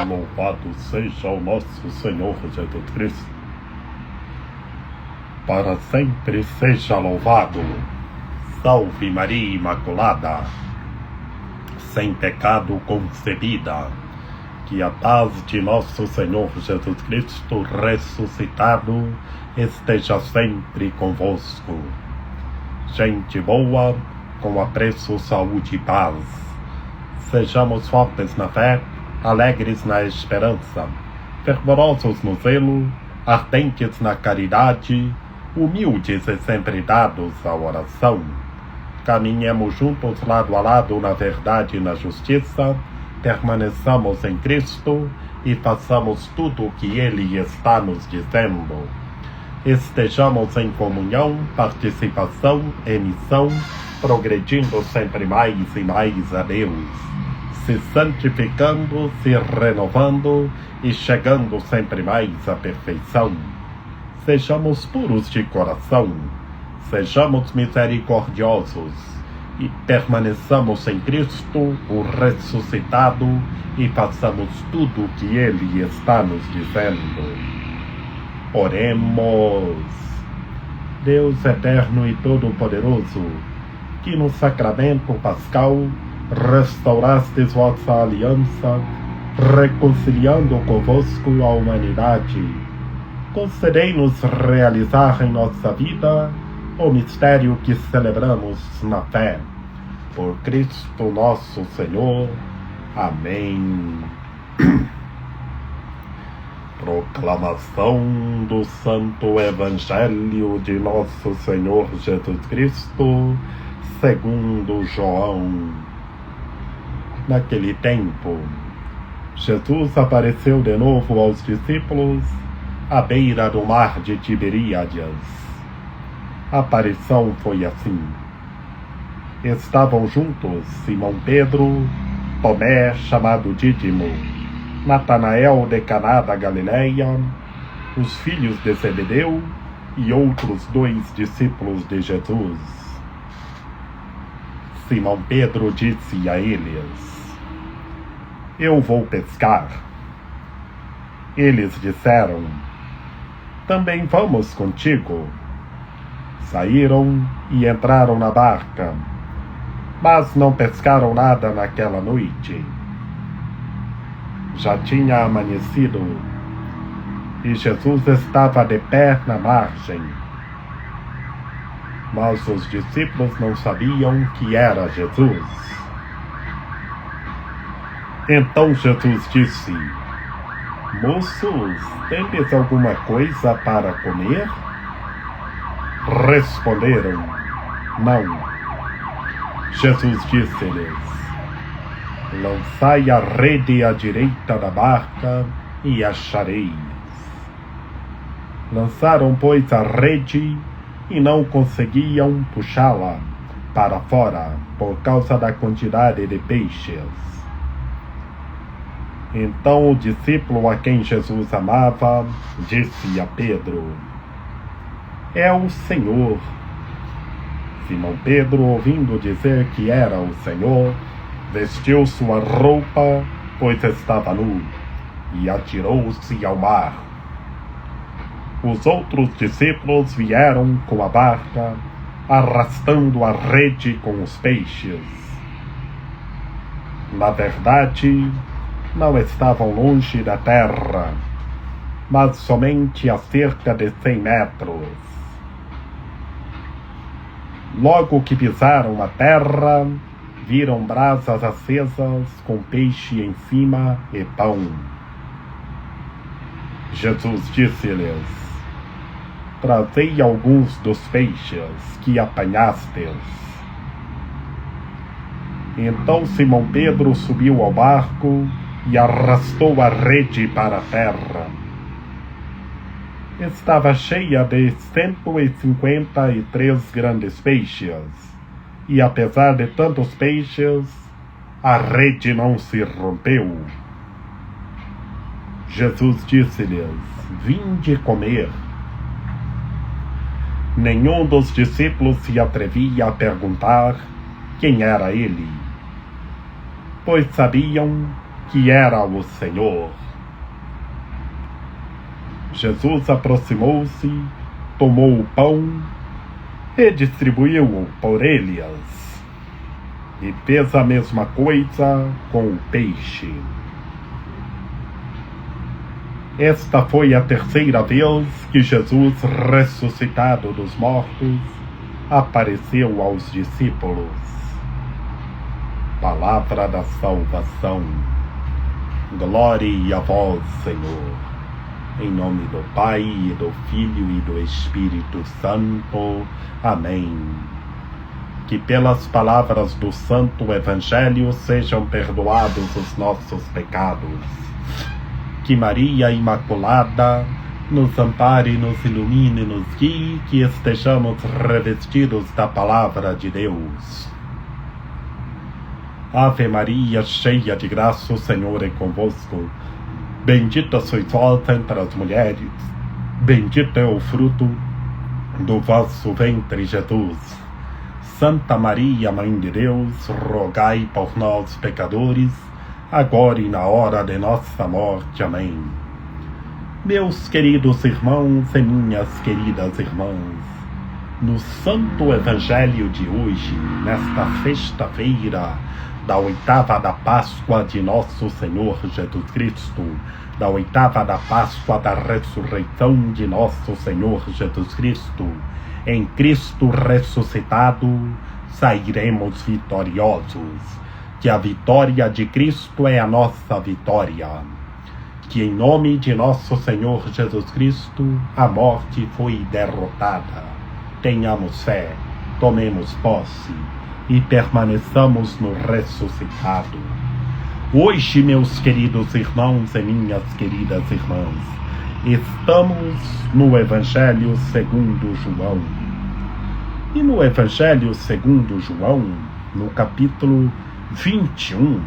Louvado seja o nosso Senhor Jesus Cristo. Para sempre seja louvado. Salve Maria Imaculada, sem pecado concebida. Que a paz de nosso Senhor Jesus Cristo ressuscitado esteja sempre convosco. Gente boa, com apreço, saúde e paz. Sejamos fortes na fé, alegres na esperança, fervorosos no zelo, ardentes na caridade, humildes e sempre dados à oração. Caminhemos juntos lado a lado na verdade e na justiça, permaneçamos em Cristo e façamos tudo o que Ele está nos dizendo. Estejamos em comunhão, participação e missão, progredindo sempre mais e mais a Deus, se santificando, se renovando e chegando sempre mais à perfeição. Sejamos puros de coração, sejamos misericordiosos e permaneçamos em Cristo, o ressuscitado, e façamos tudo o que Ele está nos dizendo. Oremos. Deus eterno e todo-poderoso, que no sacramento pascal restaurastes vossa aliança, reconciliando convosco a humanidade, concedei-nos realizar em nossa vida o mistério que celebramos na fé. Por Cristo nosso Senhor. Amém. Proclamação do Santo Evangelho de nosso Senhor Jesus Cristo, segundo João. Naquele tempo, Jesus apareceu de novo aos discípulos à beira do mar de Tiberíades. A aparição foi assim. Estavam juntos Simão Pedro, Tomé, chamado Dídimo, Natanael de Caná da Galileia, os filhos de Zebedeu e outros 2 discípulos de Jesus. Simão Pedro disse a eles: Eu vou pescar. Eles disseram: Também vamos contigo. Saíram e entraram na barca, mas não pescaram nada naquela noite. Já tinha amanhecido e Jesus estava de pé na margem. Mas os discípulos não sabiam que era Jesus. Então Jesus disse: Moços, tendes alguma coisa para comer? Responderam: Não. Jesus disse-lhes: Lançai a rede à direita da barca e achareis. Lançaram, pois, a rede e não conseguiam puxá-la para fora por causa da quantidade de peixes. Então o discípulo a quem Jesus amava disse a Pedro: É o Senhor. Simão Pedro, ouvindo dizer que era o Senhor, vestiu sua roupa, pois estava nu, e atirou-se ao mar. Os outros discípulos vieram com a barca, arrastando a rede com os peixes. Na verdade, não estavam longe da terra, mas somente a cerca de 100 metros. Logo que pisaram a terra, viram brasas acesas com peixe em cima e pão. Jesus disse-lhes: Trazei alguns dos peixes que apanhastes. Então Simão Pedro subiu ao barco e arrastou a rede para a terra. Estava cheia de 153 grandes peixes, e apesar de tantos peixes, a rede não se rompeu. Jesus disse-lhes: Vinde comer. Nenhum dos discípulos se atrevia a perguntar quem era ele, pois sabiam que era o Senhor. Jesus aproximou-se, tomou o pão e distribuiu-o por eles, e fez a mesma coisa com o peixe. Esta foi a terceira vez que Jesus, ressuscitado dos mortos, apareceu aos discípulos. Palavra da salvação. Glória a vós, Senhor. Em nome do Pai, e do Filho e do Espírito Santo. Amém. Que pelas palavras do Santo Evangelho sejam perdoados os nossos pecados. Que Maria Imaculada nos ampare, nos ilumine, nos guie, que estejamos revestidos da Palavra de Deus. Ave Maria, cheia de graça, o Senhor é convosco. Bendita sois vós entre as mulheres, bendito é o fruto do vosso ventre, Jesus. Santa Maria, Mãe de Deus, rogai por nós, pecadores, agora e na hora de nossa morte. Amém. Meus queridos irmãos e minhas queridas irmãs, no Santo Evangelho de hoje, nesta sexta-feira da oitava da Páscoa de Nosso Senhor Jesus Cristo, da oitava da Páscoa da ressurreição de Nosso Senhor Jesus Cristo, em Cristo ressuscitado, sairemos vitoriosos. Que a vitória de Cristo é a nossa vitória. Que em nome de Nosso Senhor Jesus Cristo, a morte foi derrotada. Tenhamos fé. tomemos posse e permaneçamos no ressuscitado. Hoje, meus queridos irmãos e minhas queridas irmãs, estamos no Evangelho segundo João. E no Evangelho segundo João, no capítulo 21,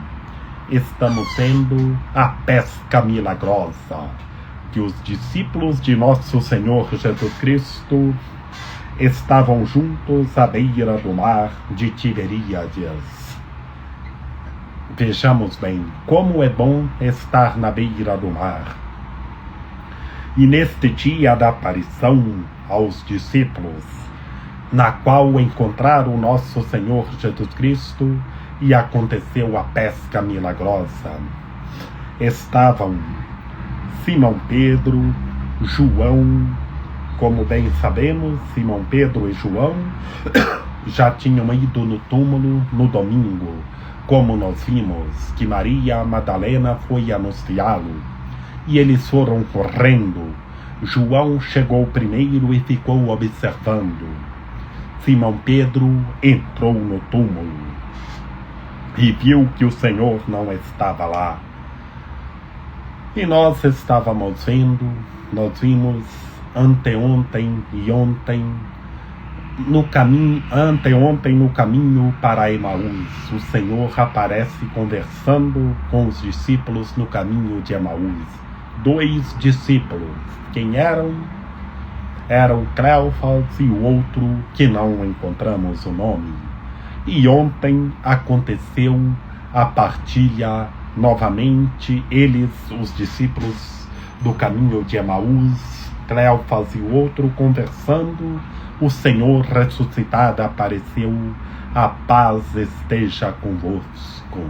estamos vendo a pesca milagrosa, que os discípulos de nosso Senhor Jesus Cristo estavam juntos à beira do mar de Tiberíades. Vejamos bem como é bom estar na beira do mar. E neste dia da aparição aos discípulos, na qual encontraram o nosso Senhor Jesus Cristo e aconteceu a pesca milagrosa, estavam Simão Pedro, João. Como bem sabemos, Simão Pedro e João já tinham ido no túmulo no domingo, como nós vimos que Maria Madalena foi anunciá-lo, e eles foram correndo. João chegou primeiro e ficou observando. Simão Pedro entrou no túmulo e viu que o Senhor não estava lá. E nós estávamos vendo, nós vimos anteontem e ontem, anteontem no caminho para Emaús, o Senhor aparece conversando com os discípulos no caminho de Emaús. 2 discípulos, quem eram? Eram Cleofas e o outro que não encontramos o nome. E ontem aconteceu a partilha novamente, eles, os discípulos do caminho de Emaús, Cleofas e o outro conversando, o Senhor ressuscitado apareceu, a paz esteja convosco.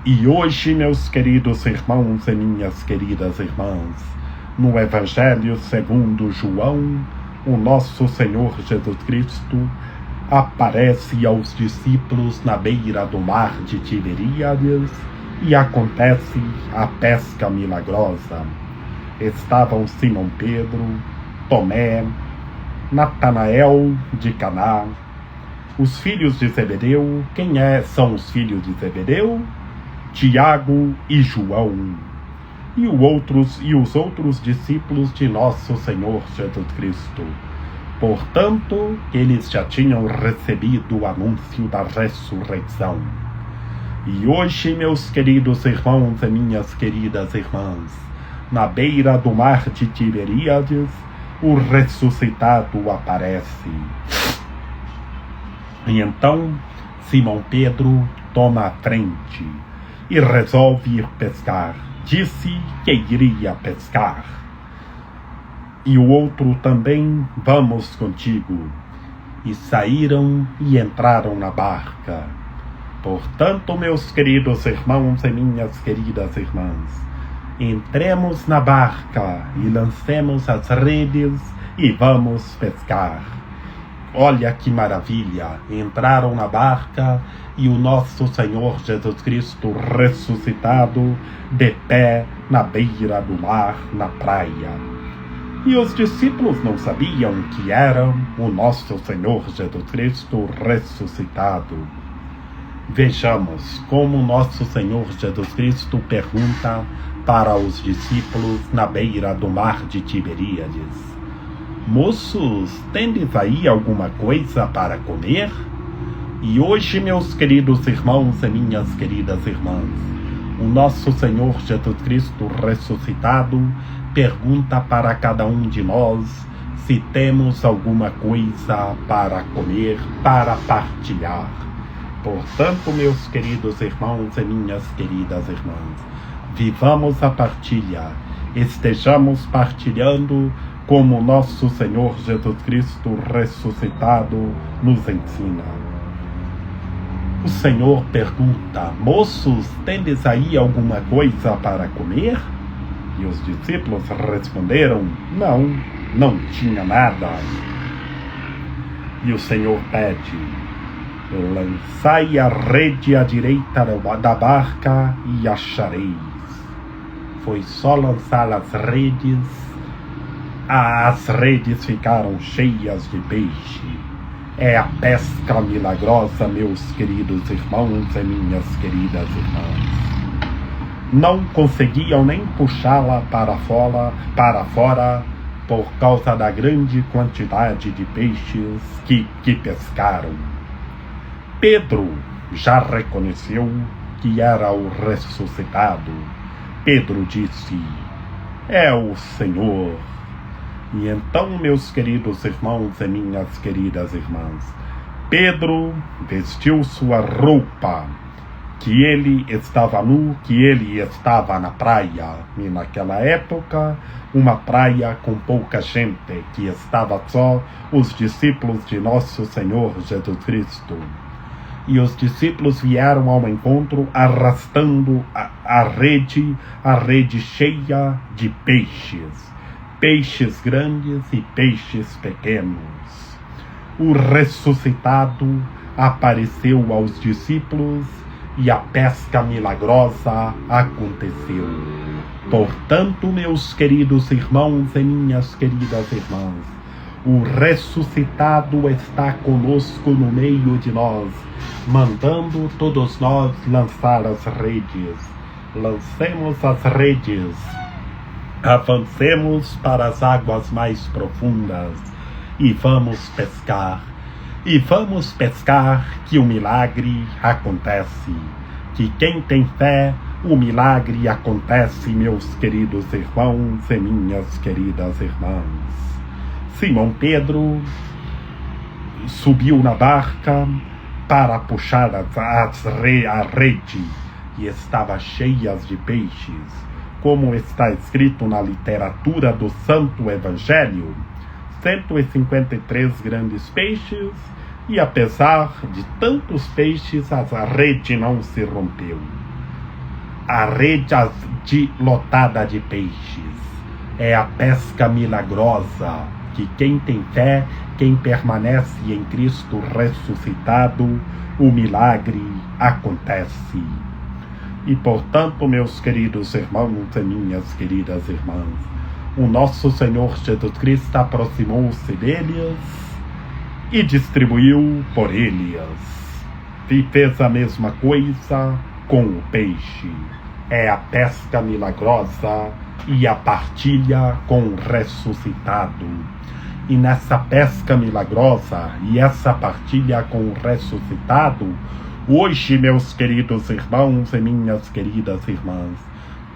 E hoje, meus queridos irmãos e minhas queridas irmãs, no Evangelho segundo João, o nosso Senhor Jesus Cristo aparece aos discípulos na beira do mar de Tiberíades e acontece a pesca milagrosa. Estavam Simão Pedro, Tomé, Natanael de Caná, os filhos de Zebedeu. Quem são os filhos de Zebedeu? Tiago e João. E os outros discípulos de nosso Senhor Jesus Cristo. Portanto, eles já tinham recebido o anúncio da ressurreição. E hoje, meus queridos irmãos e minhas queridas irmãs, na beira do mar de Tiberíades, o ressuscitado aparece. E então, Simão Pedro toma a frente e resolve ir pescar. Disse que iria pescar. E o outro também, vamos contigo. E saíram e entraram na barca. Portanto, meus queridos irmãos e minhas queridas irmãs, entremos na barca e lancemos as redes e vamos pescar. Olha que maravilha! Entraram na barca e o nosso Senhor Jesus Cristo ressuscitado de pé na beira do mar, na praia. E os discípulos não sabiam que era o nosso Senhor Jesus Cristo ressuscitado. Vejamos como nosso Senhor Jesus Cristo pergunta para os discípulos na beira do mar de Tiberíades: moços, tendes aí alguma coisa para comer? E hoje, meus queridos irmãos e minhas queridas irmãs, o nosso Senhor Jesus Cristo ressuscitado pergunta para cada um de nós se temos alguma coisa para comer, para partilhar. Portanto, meus queridos irmãos e minhas queridas irmãs, vivamos a partilha, estejamos partilhando como nosso Senhor Jesus Cristo ressuscitado nos ensina. O Senhor pergunta: moços, tendes aí alguma coisa para comer? E os discípulos responderam: não tinha nada. E o Senhor pede: lançai a rede à direita da barca e achareis. Foi só lançar as redes ficaram cheias de peixe. é a pesca milagrosa, meus queridos irmãos e minhas queridas irmãs. Não conseguiam nem puxá-la para fora por causa da grande quantidade de peixes que pescaram. Pedro já reconheceu que era o ressuscitado. Pedro disse: é o Senhor. E então, meus queridos irmãos e minhas queridas irmãs, Pedro vestiu sua roupa, que ele estava nu, que ele estava na praia. E naquela época, uma praia com pouca gente, que estava só os discípulos de nosso Senhor Jesus Cristo. E os discípulos vieram ao encontro arrastando a rede cheia de peixes grandes e peixes pequenos. O ressuscitado apareceu aos discípulos e a pesca milagrosa aconteceu. Portanto, meus queridos irmãos e minhas queridas irmãs, o ressuscitado está conosco no meio de nós, mandando todos nós lançar as redes. Lancemos as redes, avancemos para as águas mais profundas e vamos pescar. E vamos pescar, que o milagre acontece. Que quem tem fé, o milagre acontece, meus queridos irmãos e minhas queridas irmãs. Simão Pedro subiu na barca para puxar a rede e estava cheia de peixes, como está escrito na literatura do Santo Evangelho. 153 grandes peixes, e apesar de tantos peixes, a rede não se rompeu. A rede lotada de peixes é a pesca milagrosa, que quem tem fé, quem permanece em Cristo ressuscitado, o milagre acontece. E portanto, meus queridos irmãos e minhas queridas irmãs, o nosso Senhor Jesus Cristo aproximou-se deles e distribuiu por eles. E fez a mesma coisa com o peixe. É a pesca milagrosa e a partilha com o ressuscitado. E nessa pesca milagrosa e essa partilha com o ressuscitado, hoje, meus queridos irmãos e minhas queridas irmãs,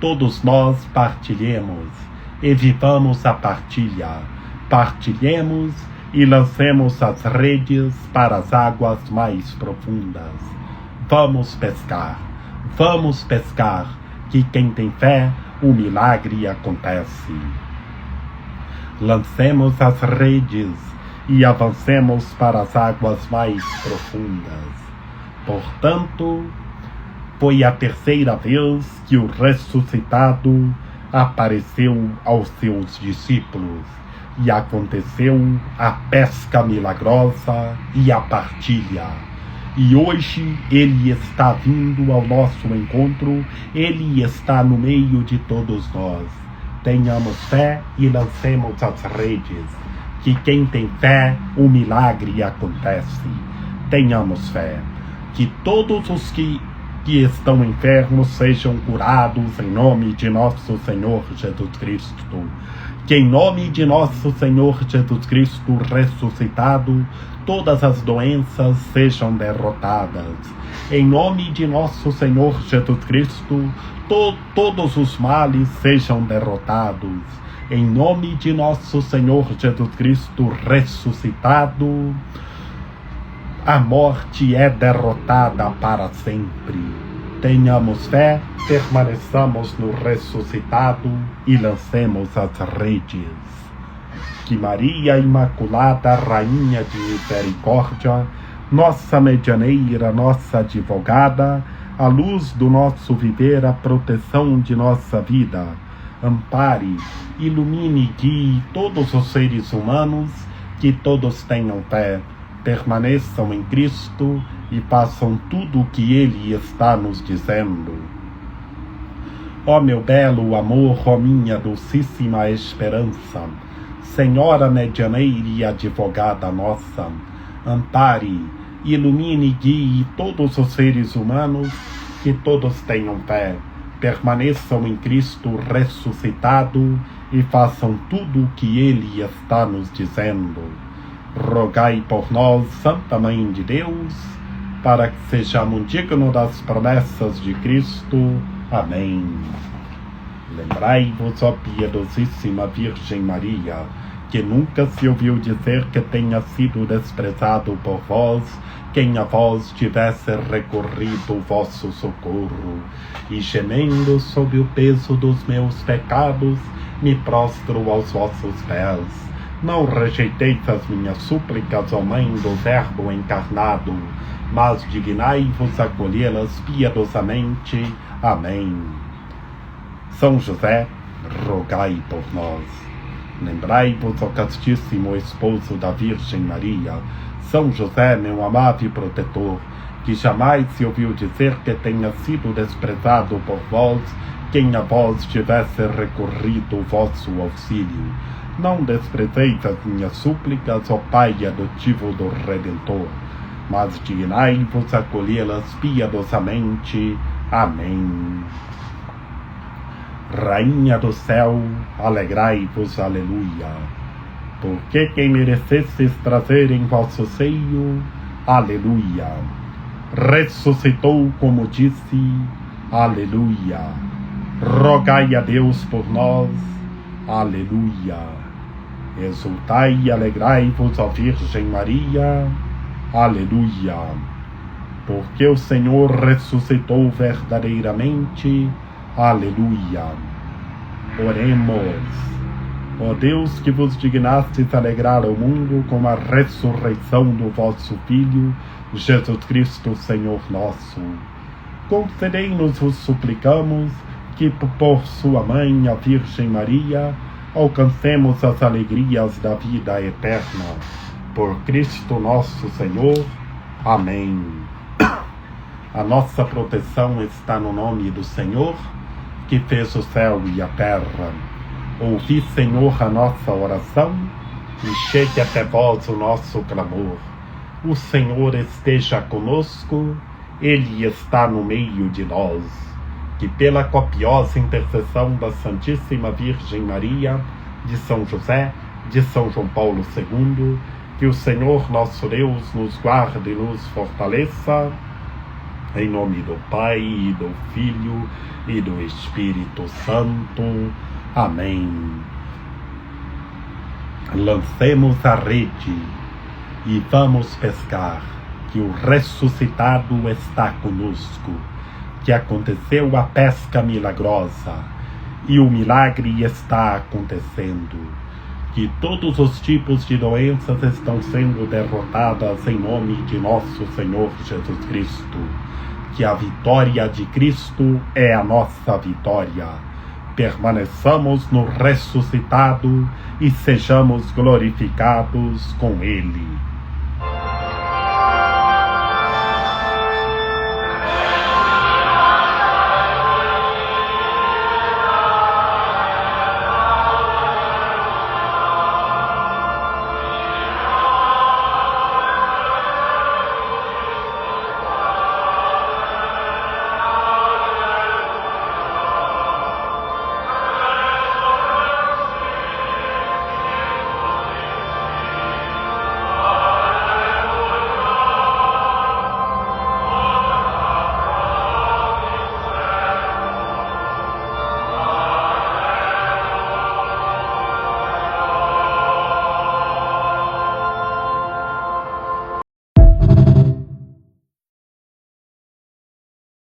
todos nós partilhemos e vivamos a partilha. Partilhemos e lancemos as redes para as águas mais profundas. Vamos pescar, que quem tem fé, o milagre acontece. Lancemos as redes e avancemos para as águas mais profundas. Portanto, foi a terceira vez que o ressuscitado apareceu aos seus discípulos e aconteceu a pesca milagrosa e a partilha. E hoje ele está vindo ao nosso encontro, ele está no meio de todos nós. Tenhamos fé e lancemos as redes, que quem tem fé, o milagre acontece. Tenhamos fé, que todos os que estão enfermos sejam curados em nome de nosso Senhor Jesus Cristo. Que em nome de nosso Senhor Jesus Cristo ressuscitado, todas as doenças sejam derrotadas. Em nome de nosso Senhor Jesus Cristo, todos os males sejam derrotados. Em nome de nosso Senhor Jesus Cristo ressuscitado, a morte é derrotada para sempre. Tenhamos fé, permaneçamos no ressuscitado e lancemos as redes. Que Maria Imaculada, Rainha de Misericórdia, nossa medianeira, nossa advogada, a luz do nosso viver, a proteção de nossa vida, ampare, ilumine e guie todos os seres humanos, que todos tenham fé, permaneçam em Cristo e façam tudo o que Ele está nos dizendo. Ó meu belo amor, ó minha docíssima esperança, Senhora medianeira e advogada nossa, ampare, ilumine e guie todos os seres humanos, que todos tenham fé, permaneçam em Cristo ressuscitado e façam tudo o que Ele está nos dizendo. Rogai por nós, Santa Mãe de Deus, para que sejamos dignos das promessas de Cristo. Amém. Lembrai-vos, ó piedosíssima Virgem Maria, que nunca se ouviu dizer que tenha sido desprezado por vós quem a vós tivesse recorrido o vosso socorro, e gemendo sob o peso dos meus pecados, me prostro aos vossos pés. Não rejeiteis as minhas súplicas, ó Mãe do Verbo encarnado, mas dignai-vos acolhê-las piedosamente. Amém. São José, rogai por nós. Lembrai-vos, ó castíssimo esposo da Virgem Maria, São José, meu amável protetor, que jamais se ouviu dizer que tenha sido desprezado por vós quem a vós tivesse recorrido o vosso auxílio. Não desprezeis as minhas súplicas, ó Pai adotivo do Redentor, mas dignai-vos acolhê-las piedosamente. Amém. Rainha do céu, alegrai-vos, aleluia, porque quem merecesses trazer em vosso seio, aleluia, ressuscitou como disse, aleluia, rogai a Deus por nós, aleluia, exultai e alegrai-vos, ó Virgem Maria, aleluia, porque o Senhor ressuscitou verdadeiramente, aleluia. Oremos. Ó Deus, que vos dignastes alegrar o mundo com a ressurreição do vosso Filho, Jesus Cristo, Senhor nosso, concedei-nos, vos suplicamos, que por sua mãe, a Virgem Maria, alcancemos as alegrias da vida eterna. Por Cristo nosso Senhor. Amém. A nossa proteção está no nome do Senhor, que fez o céu e a terra. Ouvi, Senhor, a nossa oração, e chegue até vós o nosso clamor. O Senhor esteja conosco, Ele está no meio de nós. Que pela copiosa intercessão da Santíssima Virgem Maria, de São José, de São João Paulo II, que o Senhor nosso Deus nos guarde e nos fortaleça, em nome do Pai, e do Filho, e do Espírito Santo. Amém. Lancemos a rede e vamos pescar, que o ressuscitado está conosco, que aconteceu a pesca milagrosa, e o milagre está acontecendo, que todos os tipos de doenças estão sendo derrotadas em nome de nosso Senhor Jesus Cristo, que a vitória de Cristo é a nossa vitória. Permaneçamos no ressuscitado e sejamos glorificados com Ele.